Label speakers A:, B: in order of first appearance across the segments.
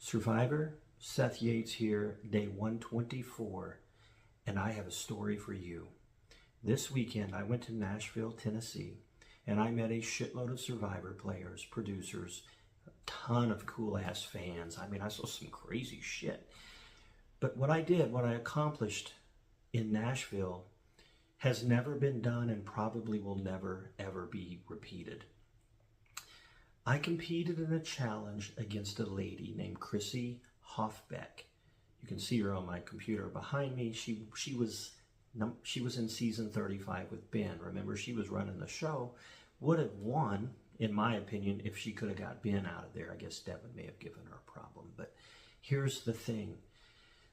A: Survivor, Seth Yates here, day 124, and I have a story for you. This weekend, I went to Nashville, Tennessee, and I met a shitload of Survivor players, producers, a ton of cool-ass fans. I mean, I saw some crazy shit. But what I accomplished in Nashville has never been done and probably will never, ever be repeated. I competed in a challenge against a lady named Chrissy Hoffbeck. You can see her on my computer behind me. She was in season 35 with Ben. Remember, she was running the show. Would have won, in my opinion, if she could have got Ben out of there. I guess Devin may have given her a problem. But here's the thing.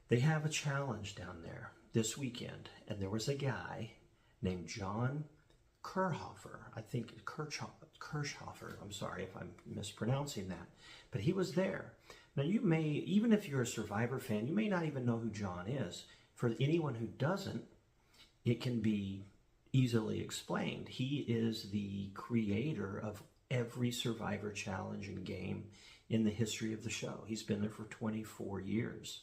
A: They have a challenge down there this weekend, and there was a guy named John Kirchhofer. I think Kirchhofer. I'm sorry if I'm mispronouncing that. But he was there. Now you may, even if you're a Survivor fan, you may not even know who John is. For anyone who doesn't, it can be easily explained. He is the creator of every Survivor challenge and game in the history of the show. He's been there for 24 years.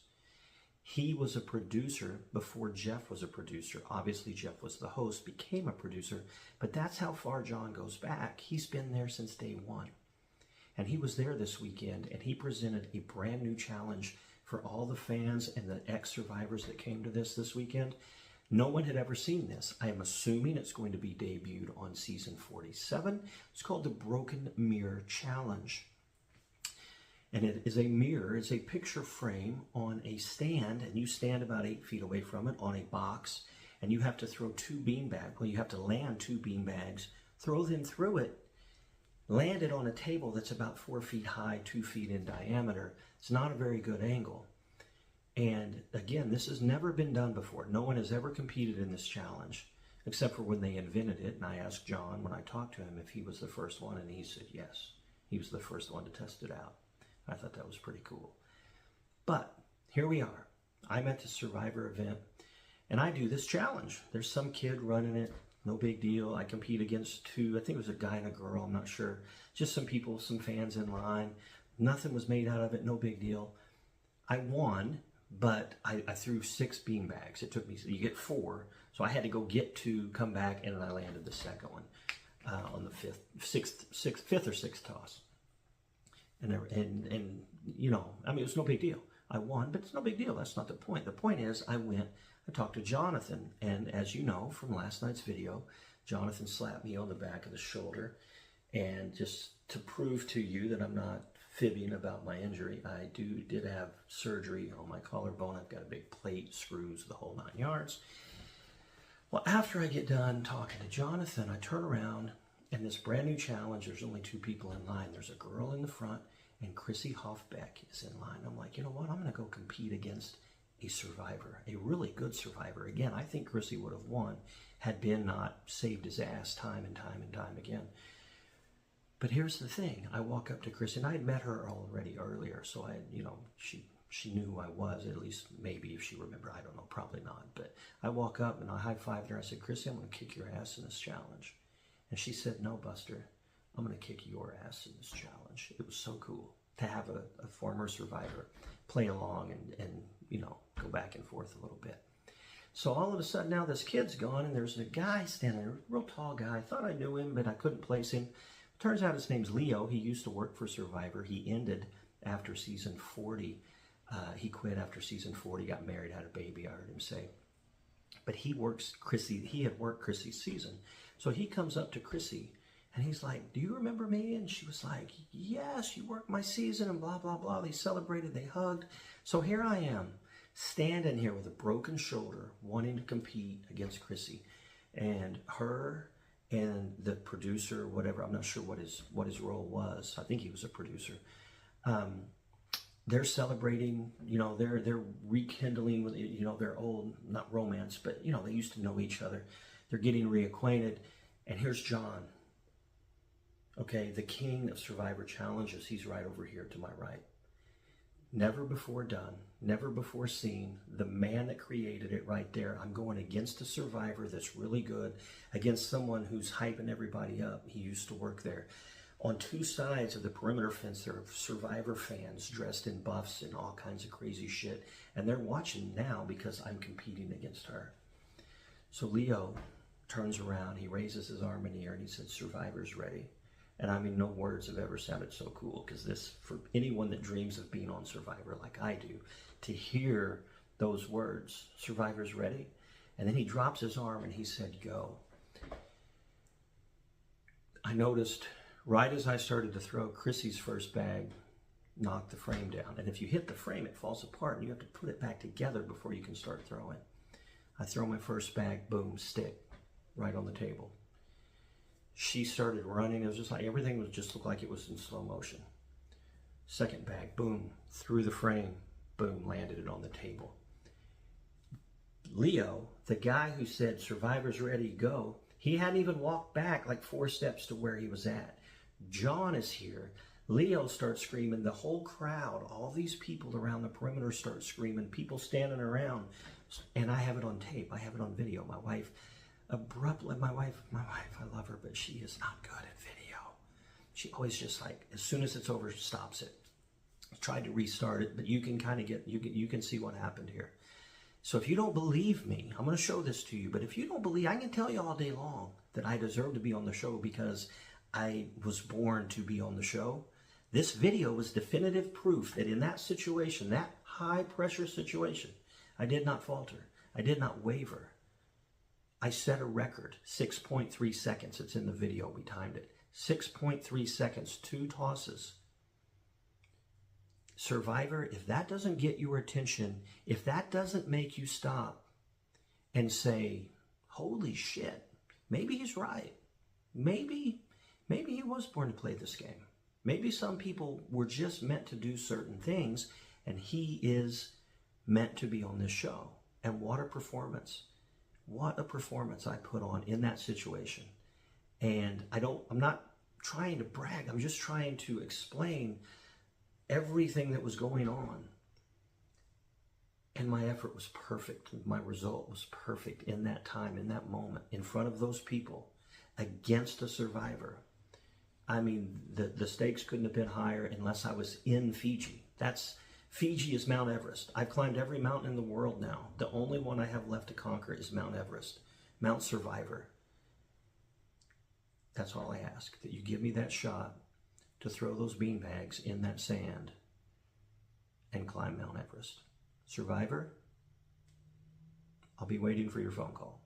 A: He was a producer before Jeff was a producer. Obviously, Jeff was the host, became a producer, but that's how far John goes back. He's been there since day one. And he was there this weekend, and he presented a brand new challenge for all the fans and the ex-survivors that came to this weekend. No one had ever seen this. I am assuming it's going to be debuted on season 47. It's called the Broken Mirror Challenge. And it is a mirror, it's a picture frame on a stand, and you stand about 8 feet away from it on a box, and you have to throw 2 beanbags. Well, you have to land 2 beanbags, throw them through it, land it on a table that's about 4 feet high, 2 feet in diameter. It's not a very good angle. And again, this has never been done before. No one has ever competed in this challenge, except for when they invented it. And I asked John when I talked to him if he was the first one, and he said yes. He was the first one to test it out. I thought that was pretty cool. But here we are. I'm at the Survivor event, and I do this challenge. There's some kid running it. No big deal. I compete against 2. I think it was a guy and a girl. I'm not sure. Just some people, some fans in line. Nothing was made out of it. No big deal. I won, but I threw 6 beanbags. It took me, you get 4. So I had to go get 2, come back, and then I landed the second one on the fifth or sixth toss. And you know, I mean, it was no big deal. I won, but it's no big deal. That's not the point. The point is, I talked to Jonathan, and as you know from last night's video, Jonathan slapped me on the back of the shoulder, and just to prove to you that I'm not fibbing about my injury, I did have surgery on my collarbone. I've got a big plate, screws, the whole 9 yards. Well, after I get done talking to Jonathan, I turn around, and this brand new challenge, there's only 2 people in line. There's a girl in the front, and Chrissy Hoffbeck is in line. I'm like, you know what? I'm going to go compete against a survivor, a really good survivor. Again, I think Chrissy would have won had Ben not saved his ass time and time and time again. But here's the thing. I walk up to Chrissy, and I had met her already earlier, so she knew who I was, at least maybe if she remembered. I don't know, probably not. But I walk up, and I high-fived her. I said, Chrissy, I'm going to kick your ass in this challenge. And she said, no, Buster, I'm going to kick your ass in this challenge. It was so cool to have a former survivor play along and you know, go back and forth a little bit. So all of a sudden now this kid's gone, and there's a guy standing there, a real tall guy. I thought I knew him, but I couldn't place him. Turns out his name's Leo. He used to work for Survivor. He ended after season 40. He quit after season 40, got married, had a baby, I heard him say. But he had worked Chrissy's season. So he comes up to Chrissy, and he's like, do you remember me? And she was like, yes, you worked my season, and blah, blah, blah. They celebrated, they hugged. So here I am, standing here with a broken shoulder, wanting to compete against Chrissy. And her and the producer, whatever, I'm not sure what his role was. I think he was a producer. They're celebrating, you know, they're rekindling with, you know, their old, not romance, but, you know, they used to know each other. They're getting reacquainted, and here's John. Okay, the king of Survivor challenges. He's right over here to my right. Never before done, never before seen. The man that created it right there. I'm going against a survivor that's really good, against someone who's hyping everybody up. He used to work there. On two sides of the perimeter fence, there are Survivor fans dressed in buffs and all kinds of crazy shit. And they're watching now because I'm competing against her. So Leo turns around, he raises his arm in the air, and he said, "Survivor's ready." And I mean, no words have ever sounded so cool, because this, for anyone that dreams of being on Survivor like I do, to hear those words, "Survivor's ready." And then he drops his arm and he said, "Go." I noticed right as I started to throw, Chrissy's first bag knocked the frame down. And if you hit the frame, it falls apart and you have to put it back together before you can start throwing. I throw my first bag, boom, stick, right on the table. She started running. It was just like, everything was just looked like it was in slow motion. Second bag, boom, through the frame, boom, landed it on the table. Leo, the guy who said, "Survivor's ready, go," he hadn't even walked back like 4 steps to where he was at. John is here. Leo starts screaming. The whole crowd, all these people around the perimeter start screaming. People standing around. And I have it on tape. I have it on video. My wife, abruptly, my wife, I love her, but she is not good at video. She always just like, as soon as it's over, stops it. I tried to restart it, but you can kind of get, you can see what happened here. So if you don't believe me, I'm going to show this to you. But if you don't believe, I can tell you all day long that I deserve to be on the show because I was born to be on the show. This video was definitive proof that in that situation, that high pressure situation, I did not falter. I did not waver. I set a record, 6.3 seconds. It's in the video. We timed it. 6.3 seconds, 2 tosses. Survivor, if that doesn't get your attention, if that doesn't make you stop and say, "Holy shit, maybe he's right. Maybe he was born to play this game. Maybe some people were just meant to do certain things, and he is meant to be on this show." And what a performance. What a performance I put on in that situation. And I'm not trying to brag. I'm just trying to explain everything that was going on. And my effort was perfect. My result was perfect in that time, in that moment, in front of those people, against a survivor. I mean, the stakes couldn't have been higher unless I was in Fiji. Fiji is Mount Everest. I've climbed every mountain in the world now. The only one I have left to conquer is Mount Everest, Mount Survivor. That's all I ask, that you give me that shot to throw those beanbags in that sand and climb Mount Everest. Survivor, I'll be waiting for your phone call.